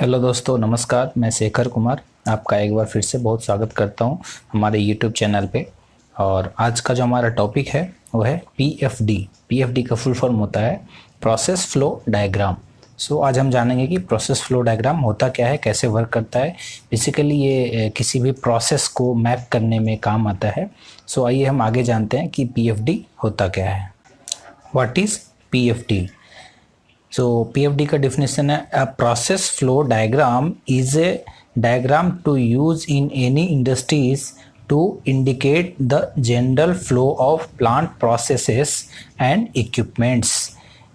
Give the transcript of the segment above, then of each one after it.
Hello दोस्तों, नमस्कार। मैं शेखर कुमार आपका एक बार फिर से बहुत स्वागत करता हूं हमारे यूट्यूब चैनल पे। और आज का जो हमारा टॉपिक है वो है पीएफडी। पीएफडी का फुल फॉर्म होता है प्रोसेस फ्लो डायग्राम। सो आज हम जानेंगे कि प्रोसेस फ्लो डायग्राम होता क्या है, कैसे वर्क करता है। बेसिकली ये किसी भी प्रोसेस को मैप करने में काम आता है। सो आइए हम आगे जानते हैं कि पीएफडी होता क्या है। What is PFD? So PFD का definition है a process flow diagram is a diagram to use in any industries to indicate the general flow of plant processes and equipments।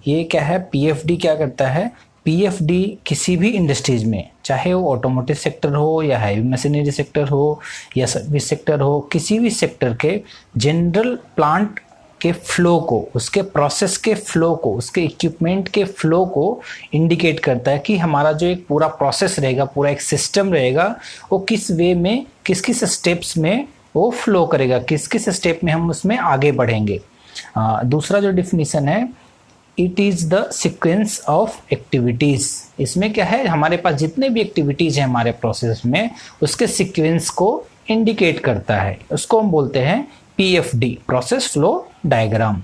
ये क्या है? PFD क्या करता है? PFD किसी भी इंडस्ट्रीज में, चाहे वो ऑटोमोटिव सेक्टर हो या हैवी मशीनरी सेक्टर हो या सर्विस सेक्टर हो, किसी भी सेक्टर के जनरल प्लांट के फ्लो को, उसके प्रोसेस के फ्लो को, उसके इक्विपमेंट के फ्लो को इंडिकेट करता है कि हमारा जो एक पूरा प्रोसेस रहेगा, पूरा एक सिस्टम रहेगा, वो किस वे में, किस किस स्टेप्स में वो फ्लो करेगा, किस किस स्टेप में हम उसमें आगे बढ़ेंगे। दूसरा जो डिफिनीशन है, it is the sequence of activities. इसमें क्या है, हमारे पास जितने भी एक्टिविटीज़ हैं हमारे प्रोसेस में, उसके सीक्वेंस को इंडिकेट करता है। उसको हम बोलते हैं PFD, process flow diagram.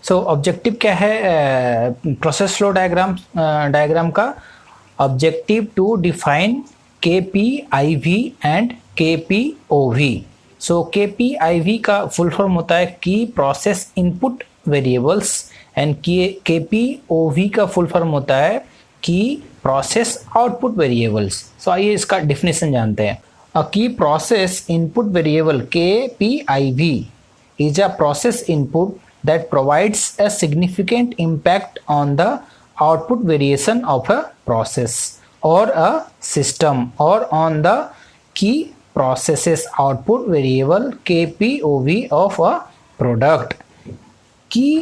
So objective क्या है प्रोसेस फ्लो डायग्राम का? Objective to define KPIV and KPOV। So KPIV का फुल फॉर्म होता है की process input variables and KPOV का फुल फॉर्म होता है की प्रोसेस आउटपुट वेरिएबल्स। सो आइए इसका डिफिनेशन जानते हैं। A key process input variable KPIV is a process input that provides a significant impact on the output variation of a process or a system, or on the key processes output variable KPOV of a product। Key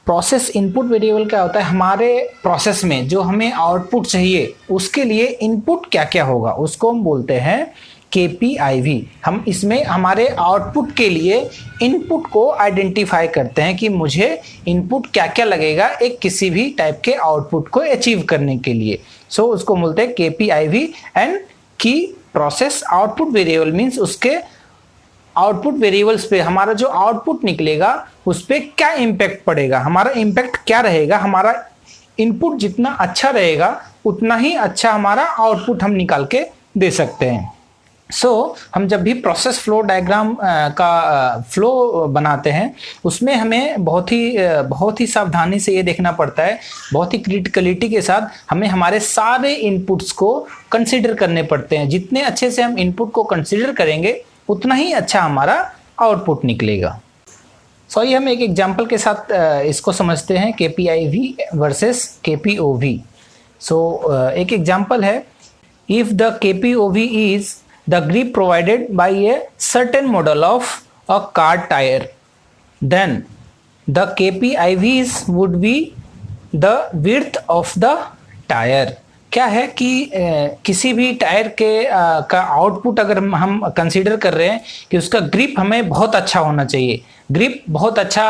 process input variable क्या होता है? हमारे process में जो हमें output चाहिए उसके लिए इनपुट क्या क्या होगा, उसको हम बोलते हैं KPIV। हम इसमें हमारे आउटपुट के लिए इनपुट को आइडेंटिफाई करते हैं कि मुझे इनपुट क्या क्या लगेगा एक किसी भी टाइप के आउटपुट को अचीव करने के लिए। सो उसको बोलते हैं KPIV। एंड की प्रोसेस आउटपुट वेरिएबल मीन्स उसके आउटपुट वेरिएबल्स पे हमारा जो आउटपुट निकलेगा उस पर क्या इम्पैक्ट पड़ेगा, हमारा इम्पैक्ट क्या रहेगा। हमारा इनपुट जितना अच्छा रहेगा उतना ही अच्छा हमारा आउटपुट हम निकाल के दे सकते हैं। हम जब भी प्रोसेस फ्लो डायग्राम का फ्लो बनाते हैं उसमें हमें बहुत ही सावधानी से ये देखना पड़ता है, बहुत ही क्रिटिकलिटी के साथ हमें हमारे सारे इनपुट्स को कंसिडर करने पड़ते हैं। जितने अच्छे से हम इनपुट को कंसिडर करेंगे उतना ही अच्छा हमारा आउटपुट निकलेगा। ये हम एक एग्जांपल के साथ इसको समझते हैं, KPIV वर्सेस KPOV। एक एग्जांपल है, if the KPOV is the grip provided by a certain model of a car tyre, then the KPIVs would be the width of the tyre. क्या है कि किसी भी टायर के का आउटपुट अगर हम कंसीडर कर रहे हैं कि उसका ग्रिप हमें बहुत अच्छा होना चाहिए, ग्रिप बहुत अच्छा,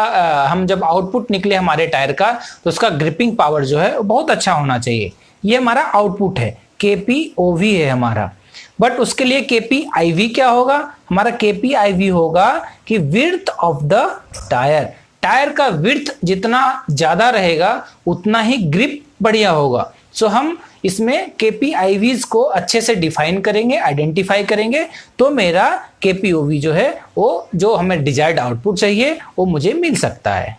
हम जब आउटपुट निकले हमारे टायर का तो उसका ग्रिपिंग पावर जो है वो बहुत अच्छा होना चाहिए। ये हमारा आउटपुट है, KPOV है हमारा। बट उसके लिए KPIV क्या होगा? हमारा KPIV होगा कि width of the tyre. Tyre का विड्थ जितना ज़्यादा रहेगा उतना ही ग्रिप बढ़िया होगा। हम इसमें KPIVs को अच्छे से डिफाइन करेंगे, आइडेंटिफाई करेंगे, तो मेरा KPOV जो है वो जो हमें डिजायर्ड आउटपुट चाहिए वो मुझे मिल सकता है।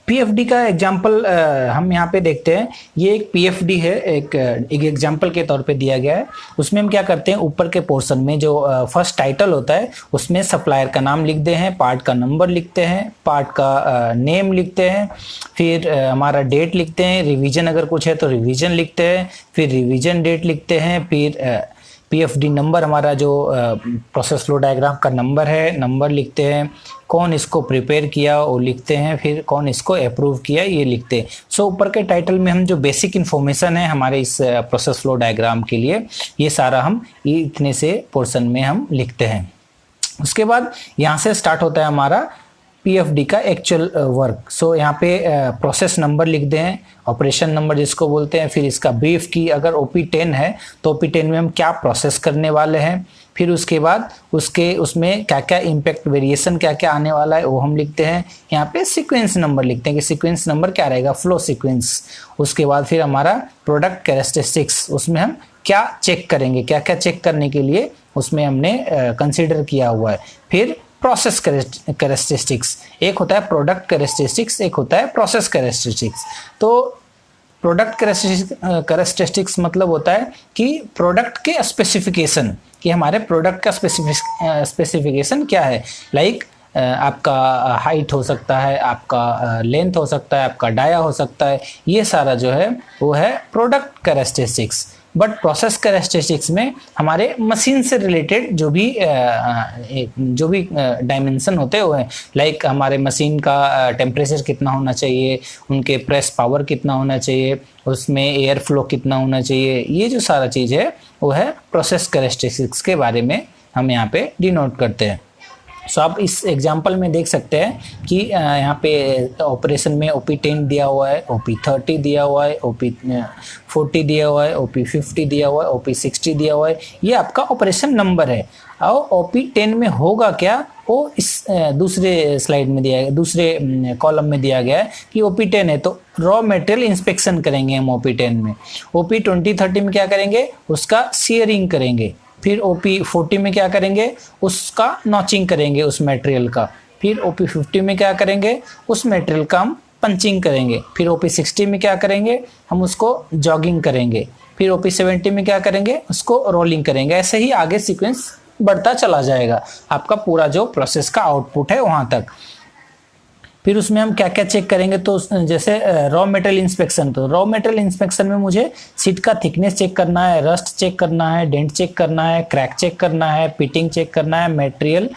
PFD का एग्जांपल हम यहाँ पे देखते हैं। ये एक PFD है, एक एग्जांपल के तौर पे दिया गया है। उसमें हम क्या करते हैं, ऊपर के पोर्शन में जो फर्स्ट टाइटल होता है उसमें सप्लायर का नाम लिखते हैं, पार्ट का नंबर लिखते हैं, पार्ट का नेम लिखते हैं, फिर हमारा डेट लिखते हैं, रिवीजन अगर कुछ है तो रिवीजन लिखते हैं, फिर रिवीजन डेट लिखते हैं, फिर PFD नंबर, हमारा जो प्रोसेस फ्लो डायग्राम का नंबर है, नंबर लिखते हैं, कौन इसको प्रिपेयर किया वो लिखते हैं, फिर कौन इसको अप्रूव किया ये लिखते हैं। ऊपर के टाइटल में हम जो बेसिक इन्फॉर्मेशन है हमारे इस प्रोसेस फ्लो डायग्राम के लिए, ये सारा हम ये इतने से पोर्शन में हम लिखते हैं। उसके बाद यहाँ से स्टार्ट होता है हमारा पीएफडी का एक्चुअल वर्क। सो यहाँ पे प्रोसेस नंबर लिख दें, ऑपरेशन नंबर जिसको बोलते हैं, फिर इसका ब्रीफ की अगर OP10 है तो OP10 में हम क्या प्रोसेस करने वाले हैं, फिर उसके बाद उसमें क्या क्या इम्पैक्ट वेरिएशन क्या क्या आने वाला है वो हम लिखते हैं। यहाँ पे सीक्वेंस नंबर लिखते हैं कि सीक्वेंस नंबर क्या रहेगा, फ्लो सीक्वेंस। उसके बाद फिर हमारा प्रोडक्ट कैरेक्टरिस्टिक्स, उसमें हम क्या चेक करेंगे, क्या क्या चेक करने के लिए उसमें हमने कंसीडर किया हुआ है। फिर प्रोसेस कैरेक्टरिस्टिक्स, एक होता है प्रोडक्ट कैरेक्टरिस्टिक्स, एक होता है प्रोसेस कैरेक्टरिस्टिक्स। तो प्रोडक्ट कैरेक्टरिस्टिक्स मतलब होता है कि प्रोडक्ट के स्पेसिफिकेशन, कि हमारे प्रोडक्ट का स्पेसिफिकेशन क्या है। लाइक आपका हाइट हो सकता है, आपका लेंथ हो सकता है, आपका डाया हो सकता है, ये सारा जो है वो है product characteristics. But process characteristics में हमारे मशीन से रिलेटेड जो भी डायमेंशन होते हैं वो है। लाइक हमारे मशीन का टेम्परेचर कितना होना चाहिए, उनके प्रेस पावर कितना होना चाहिए, उसमें एयर फ्लो कितना होना चाहिए, ये जो सारा चीज़ है वो है प्रोसेस कैरेक्टरिस्टिक्स के बारे में हम यहाँ पे डिनोट करते हैं। सो आप इस एग्जांपल में देख सकते हैं कि यहाँ पे ऑपरेशन में OP10 दिया हुआ है, OP30 दिया हुआ है, OP40 दिया हुआ है, OP50 दिया हुआ है, OP60 दिया हुआ है। ये आपका ऑपरेशन नंबर है। और OP10 में होगा क्या वो इस दूसरे स्लाइड में दिया गया, दूसरे कॉलम में दिया गया है कि OP10 है तो रॉ मटेरियल इंस्पेक्शन करेंगे हम OP10 में। OP20-30 में क्या करेंगे, उसका सीयरिंग करेंगे। फिर OP40 में क्या करेंगे, उसका नॉचिंग करेंगे उस मटेरियल का। फिर OP50 में क्या करेंगे, उस मटेरियल का हम पंचिंग करेंगे। फिर OP60 में क्या करेंगे, हम उसको जॉगिंग करेंगे। फिर OP70 में क्या करेंगे, उसको रोलिंग करेंगे। ऐसे ही आगे सीक्वेंस बढ़ता चला जाएगा आपका पूरा जो प्रोसेस का आउटपुट है वहाँ तक। फिर उसमें हम क्या क्या चेक करेंगे, तो जैसे रॉ मटेरियल इंस्पेक्शन, तो रॉ मटेरियल इंस्पेक्शन में मुझे सीट का थिकनेस चेक करना है, रस्ट चेक करना है, डेंट चेक करना है, क्रैक चेक करना है, पिटिंग चेक करना है, मटेरियल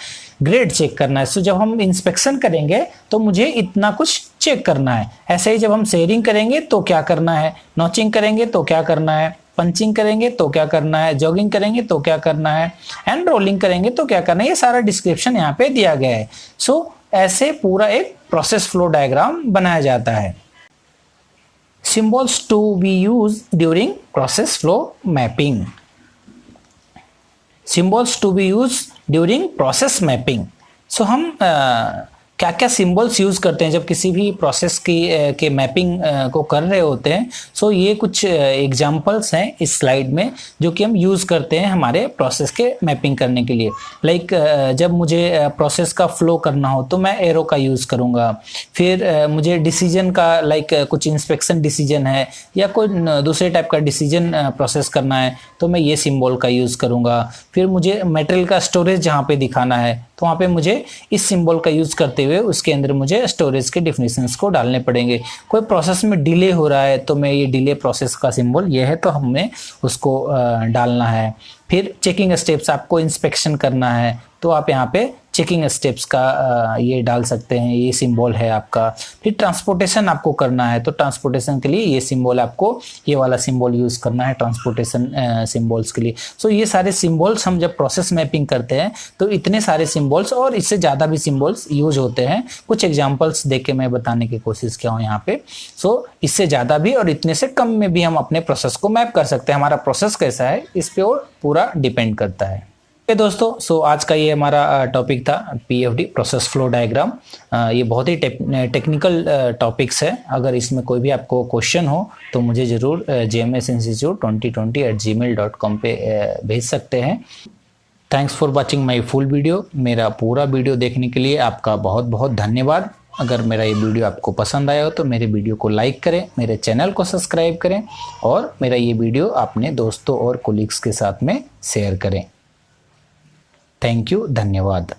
ग्रेड चेक करना है। सो जब हम इंस्पेक्शन करेंगे तो मुझे इतना कुछ चेक करना है। ऐसे ही जब हम शेयरिंग करेंगे तो क्या करना है, नॉचिंग करेंगे तो क्या करना है, पंचिंग करेंगे तो क्या करना है, जॉगिंग करेंगे तो क्या करना है, एंड रोलिंग करेंगे तो क्या करना है, ये सारा डिस्क्रिप्शन यहाँ पे दिया गया है। सो ऐसे पूरा एक प्रोसेस फ्लो डायग्राम बनाया जाता है। Symbols to be use during process flow mapping. Symbols to be use during process mapping. So हम क्या क्या सिंबल्स यूज़ करते हैं जब किसी भी प्रोसेस के मैपिंग को कर रहे होते हैं। सो ये कुछ एग्जांपल्स हैं इस स्लाइड में जो कि हम यूज़ करते हैं हमारे प्रोसेस के मैपिंग करने के लिए। लाइक जब मुझे प्रोसेस का फ्लो करना हो तो मैं एरो का यूज़ करूँगा। फिर मुझे डिसीजन का, लाइक कुछ इंस्पेक्शन डिसीजन है या कोई दूसरे टाइप का डिसीजन प्रोसेस करना है तो मैं ये सिंबल का यूज़ करूँगा। फिर मुझे मटेरियल का स्टोरेज जहाँ पे दिखाना है तो वहाँ पे मुझे इस सिंबल का यूज़ करते हुए उसके अंदर मुझे स्टोरेज के डिफिनेशंस को डालने पड़ेंगे। कोई प्रोसेस में डिले हो रहा है तो मैं ये डिले प्रोसेस का सिंबल ये है तो हमें उसको डालना है। फिर चेकिंग स्टेप्स, आपको इंस्पेक्शन करना है तो आप यहाँ पे चेकिंग स्टेप्स का ये डाल सकते हैं, ये सिंबल है आपका। फिर ट्रांसपोर्टेशन आपको करना है तो ट्रांसपोर्टेशन के लिए ये सिंबल, आपको ये वाला सिंबल यूज़ करना है ट्रांसपोर्टेशन सिंबल्स के लिए। सो ये सारे सिंबल्स हम जब प्रोसेस मैपिंग करते हैं तो इतने सारे सिंबल्स और इससे ज़्यादा भी सिंबल्स यूज होते हैं। कुछ एग्जाम्पल्स देके मैं बताने की कोशिश किया हूँ यहाँ पे। सो इससे ज़्यादा भी और इतने से कम में भी हम अपने प्रोसेस को मैप कर सकते हैं। हमारा प्रोसेस कैसा है इस पे और पूरा डिपेंड करता है। दोस्तों, सो आज का ये हमारा टॉपिक था पीएफडी, प्रोसेस फ्लो डायग्राम। ये बहुत ही टेक्निकल टॉपिक्स है। अगर इसमें कोई भी आपको क्वेश्चन हो तो मुझे ज़रूर gmsinstitute2020@gmail.com पे भेज सकते हैं। Thanks for watching my full video. मेरा पूरा वीडियो देखने के लिए आपका बहुत बहुत धन्यवाद। अगर मेरा ये वीडियो आपको पसंद आया हो तो मेरे वीडियो को लाइक करें, मेरे चैनल को सब्सक्राइब करें और मेरा ये वीडियो अपने दोस्तों और कोलीग्स के साथ में शेयर करें। थैंक यू, धन्यवाद।